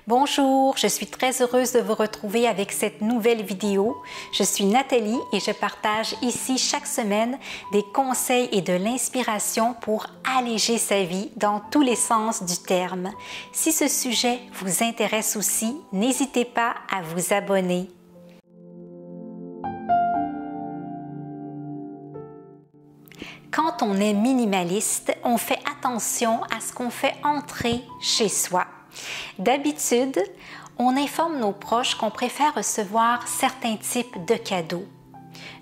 Bonjour, je suis très heureuse de vous retrouver avec cette nouvelle vidéo. Je suis Nathalie et je partage ici chaque semaine des conseils et de l'inspiration pour alléger sa vie dans tous les sens du terme. Si ce sujet vous intéresse aussi, n'hésitez pas à vous abonner. Quand on est minimaliste, on fait attention à ce qu'on fait entrer chez soi. D'habitude, on informe nos proches qu'on préfère recevoir certains types de cadeaux.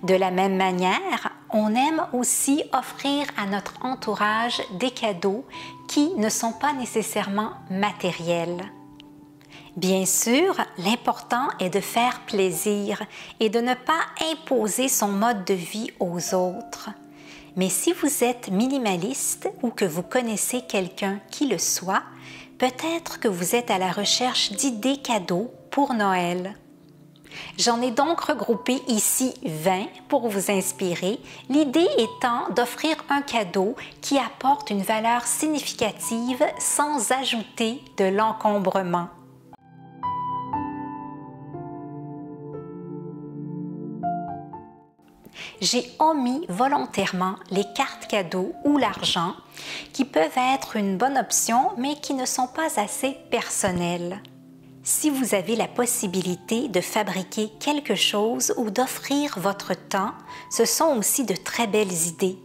De la même manière, on aime aussi offrir à notre entourage des cadeaux qui ne sont pas nécessairement matériels. Bien sûr, l'important est de faire plaisir et de ne pas imposer son mode de vie aux autres. Mais si vous êtes minimaliste ou que vous connaissez quelqu'un qui le soit, peut-être que vous êtes à la recherche d'idées cadeaux pour Noël. J'en ai donc regroupé ici 20 pour vous inspirer, l'idée étant d'offrir un cadeau qui apporte une valeur significative sans ajouter de l'encombrement. J'ai omis volontairement les cartes cadeaux ou l'argent qui peuvent être une bonne option mais qui ne sont pas assez personnelles. Si vous avez la possibilité de fabriquer quelque chose ou d'offrir votre temps, ce sont aussi de très belles idées.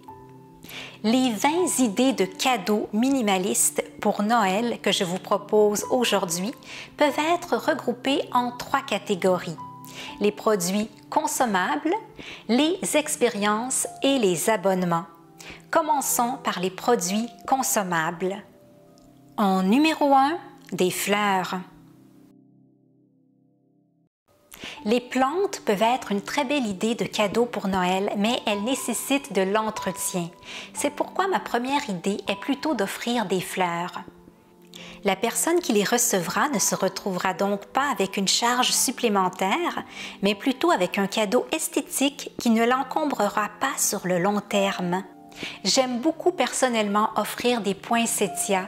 Les 20 idées de cadeaux minimalistes pour Noël que je vous propose aujourd'hui peuvent être regroupées en 3 catégories. Les produits consommables, les expériences et les abonnements. Commençons par les produits consommables. En numéro 1, des fleurs. Les plantes peuvent être une très belle idée de cadeau pour Noël, mais elles nécessitent de l'entretien. C'est pourquoi ma première idée est plutôt d'offrir des fleurs. La personne qui les recevra ne se retrouvera donc pas avec une charge supplémentaire, mais plutôt avec un cadeau esthétique qui ne l'encombrera pas sur le long terme. J'aime beaucoup personnellement offrir des poinsettias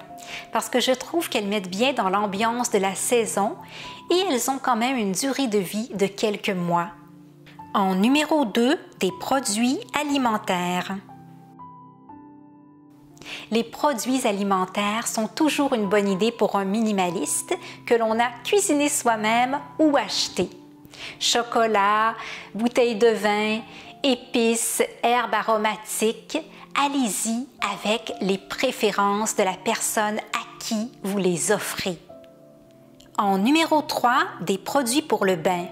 parce que je trouve qu'elles mettent bien dans l'ambiance de la saison et elles ont quand même une durée de vie de quelques mois. En numéro 2, des produits alimentaires. Les produits alimentaires sont toujours une bonne idée pour un minimaliste que l'on a cuisiné soi-même ou acheté. Chocolat, bouteilles de vin, épices, herbes aromatiques, allez-y avec les préférences de la personne à qui vous les offrez. En numéro 3, des produits pour le bain.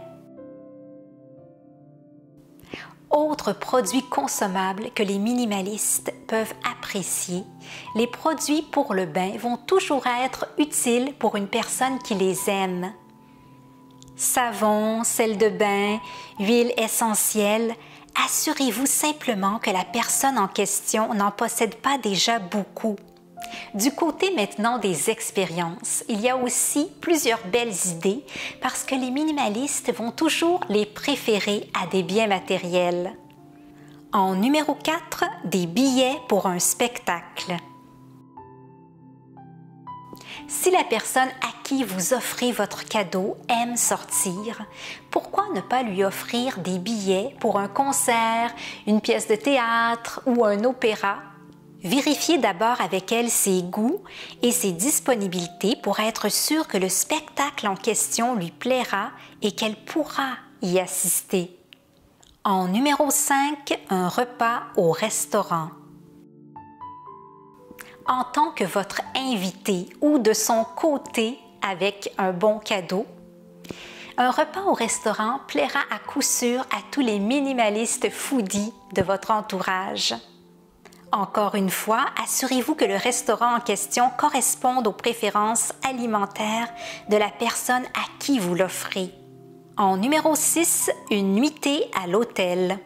Autre produit consommable que les minimalistes peuvent apprécier, les produits pour le bain vont toujours être utiles pour une personne qui les aime. Savon, sel de bain, huile essentielle, assurez-vous simplement que la personne en question n'en possède pas déjà beaucoup. Du côté maintenant des expériences, il y a aussi plusieurs belles idées parce que les minimalistes vont toujours les préférer à des biens matériels. En numéro 4, des billets pour un spectacle. Si la personne à qui vous offrez votre cadeau aime sortir, pourquoi ne pas lui offrir des billets pour un concert, une pièce de théâtre ou un opéra? Vérifiez d'abord avec elle ses goûts et ses disponibilités pour être sûr que le spectacle en question lui plaira et qu'elle pourra y assister. En numéro 5, un repas au restaurant. En tant que votre invité ou de son côté avec un bon cadeau, un repas au restaurant plaira à coup sûr à tous les minimalistes foodies de votre entourage. Encore une fois, assurez-vous que le restaurant en question corresponde aux préférences alimentaires de la personne à qui vous l'offrez. En numéro 6, une nuitée à l'hôtel.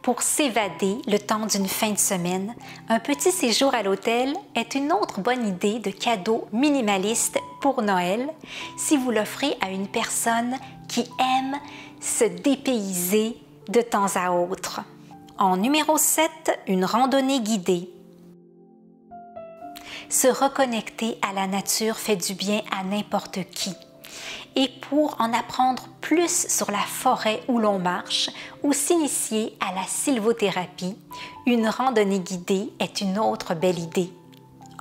Pour s'évader le temps d'une fin de semaine, un petit séjour à l'hôtel est une autre bonne idée de cadeau minimaliste pour Noël si vous l'offrez à une personne qui aime se dépayser de temps à autre. En numéro 7, une randonnée guidée. se reconnecter à la nature fait du bien à n'importe qui. Et pour en apprendre plus sur la forêt où l'on marche ou s'initier à la sylvothérapie, une randonnée guidée est une autre belle idée.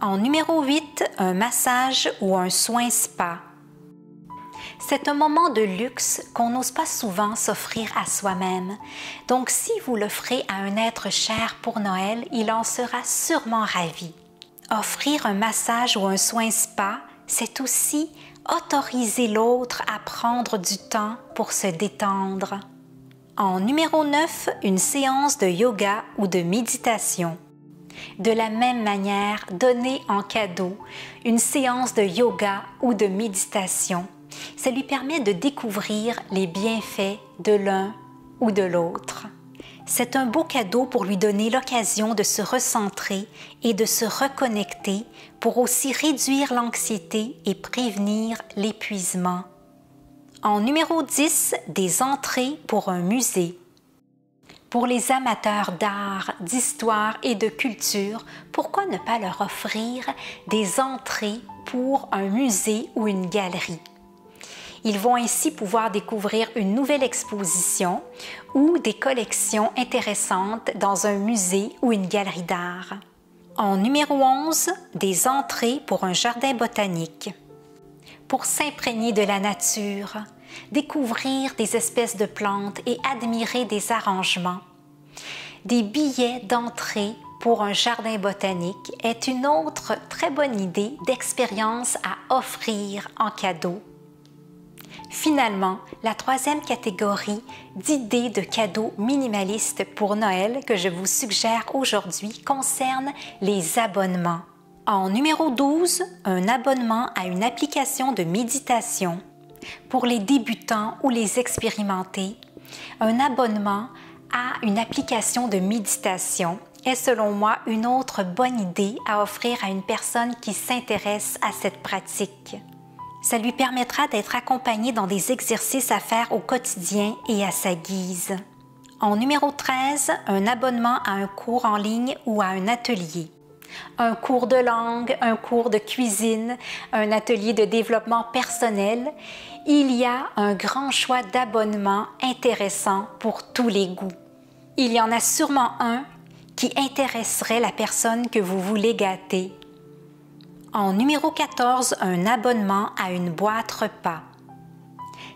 En numéro 8, un massage ou un soin spa. C'est un moment de luxe qu'on n'ose pas souvent s'offrir à soi-même. Donc si vous l'offrez à un être cher pour Noël, il en sera sûrement ravi. Offrir un massage ou un soin spa, c'est aussi autoriser l'autre à prendre du temps pour se détendre. En numéro 9, une séance de yoga ou de méditation. De la même manière, donner en cadeau une séance de yoga ou de méditation. Ça lui permet de découvrir les bienfaits de l'un ou de l'autre. C'est un beau cadeau pour lui donner l'occasion de se recentrer et de se reconnecter pour aussi réduire l'anxiété et prévenir l'épuisement. En numéro 10, des entrées pour un musée. Pour les amateurs d'art, d'histoire et de culture, pourquoi ne pas leur offrir des entrées pour un musée ou une galerie? Ils vont ainsi pouvoir découvrir une nouvelle exposition ou des collections intéressantes dans un musée ou une galerie d'art. En numéro 11, des entrées pour un jardin botanique. Pour s'imprégner de la nature, découvrir des espèces de plantes et admirer des arrangements. Des billets d'entrée pour un jardin botanique est une autre très bonne idée d'expérience à offrir en cadeau. Finalement, la troisième catégorie d'idées de cadeaux minimalistes pour Noël que je vous suggère aujourd'hui concerne les abonnements. En numéro 12, un abonnement à une application de méditation. Pour les débutants ou les expérimentés, un abonnement à une application de méditation est selon moi une autre bonne idée à offrir à une personne qui s'intéresse à cette pratique. Ça lui permettra d'être accompagné dans des exercices à faire au quotidien et à sa guise. En numéro 13, un abonnement à un cours en ligne ou à un atelier. Un cours de langue, un cours de cuisine, un atelier de développement personnel. Il y a un grand choix d'abonnements intéressants pour tous les goûts. Il y en a sûrement un qui intéresserait la personne que vous voulez gâter. En numéro 14, un abonnement à une boîte repas.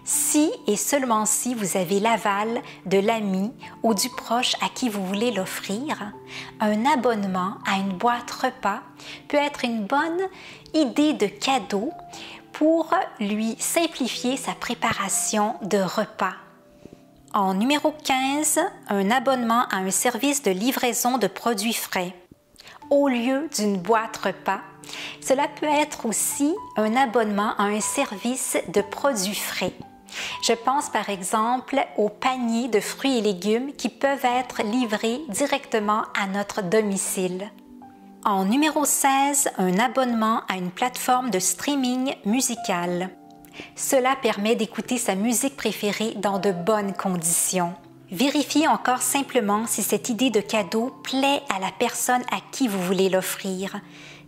Si et seulement si vous avez l'aval de l'ami ou du proche à qui vous voulez l'offrir, un abonnement à une boîte repas peut être une bonne idée de cadeau pour lui simplifier sa préparation de repas. En numéro 15, un abonnement à un service de livraison de produits frais. Au lieu d'une boîte repas, cela peut être aussi un abonnement à un service de produits frais. Je pense par exemple aux paniers de fruits et légumes qui peuvent être livrés directement à notre domicile. En numéro 16, un abonnement à une plateforme de streaming musical. Cela permet d'écouter sa musique préférée dans de bonnes conditions. Vérifiez encore simplement si cette idée de cadeau plaît à la personne à qui vous voulez l'offrir,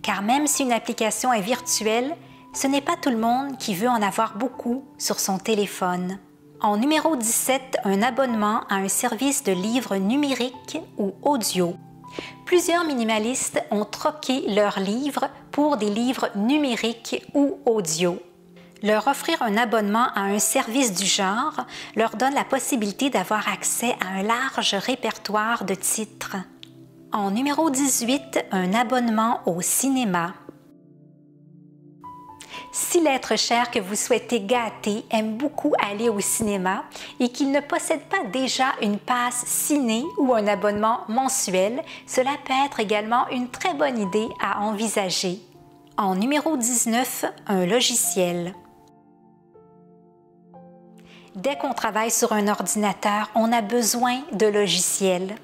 car même si une application est virtuelle, ce n'est pas tout le monde qui veut en avoir beaucoup sur son téléphone. En numéro 17, un abonnement à un service de livres numériques ou audio. Plusieurs minimalistes ont troqué leurs livres pour des livres numériques ou audio. Leur offrir un abonnement à un service du genre leur donne la possibilité d'avoir accès à un large répertoire de titres. En numéro 18, un abonnement au cinéma. Si l'être cher que vous souhaitez gâter aime beaucoup aller au cinéma et qu'il ne possède pas déjà une passe ciné ou un abonnement mensuel, cela peut être également une très bonne idée à envisager. En numéro 19, un logiciel. Dès qu'on travaille sur un ordinateur, on a besoin de logiciels.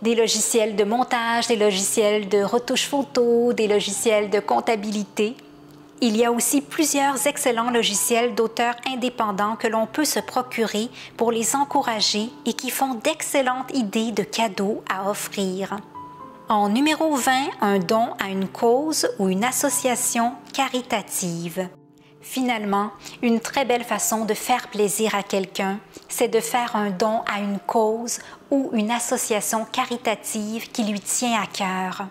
Des logiciels de montage, des logiciels de retouche photo, des logiciels de comptabilité. Il y a aussi plusieurs excellents logiciels d'auteurs indépendants que l'on peut se procurer pour les encourager et qui font d'excellentes idées de cadeaux à offrir. En numéro 20, un don à une cause ou une association caritative. Finalement, une très belle façon de faire plaisir à quelqu'un, c'est de faire un don à une cause ou une association caritative qui lui tient à cœur.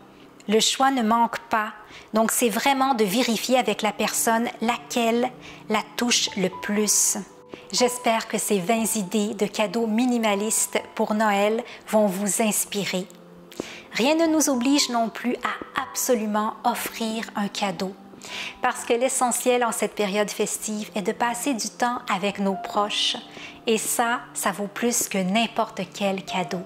Le choix ne manque pas, donc c'est vraiment de vérifier avec la personne laquelle la touche le plus. J'espère que ces 20 idées de cadeaux minimalistes pour Noël vont vous inspirer. Rien ne nous oblige non plus à absolument offrir un cadeau, parce que l'essentiel en cette période festive est de passer du temps avec nos proches, et ça vaut plus que n'importe quel cadeau.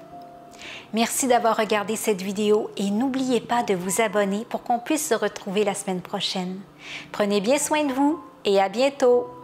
Merci d'avoir regardé cette vidéo et n'oubliez pas de vous abonner pour qu'on puisse se retrouver la semaine prochaine. Prenez bien soin de vous et à bientôt!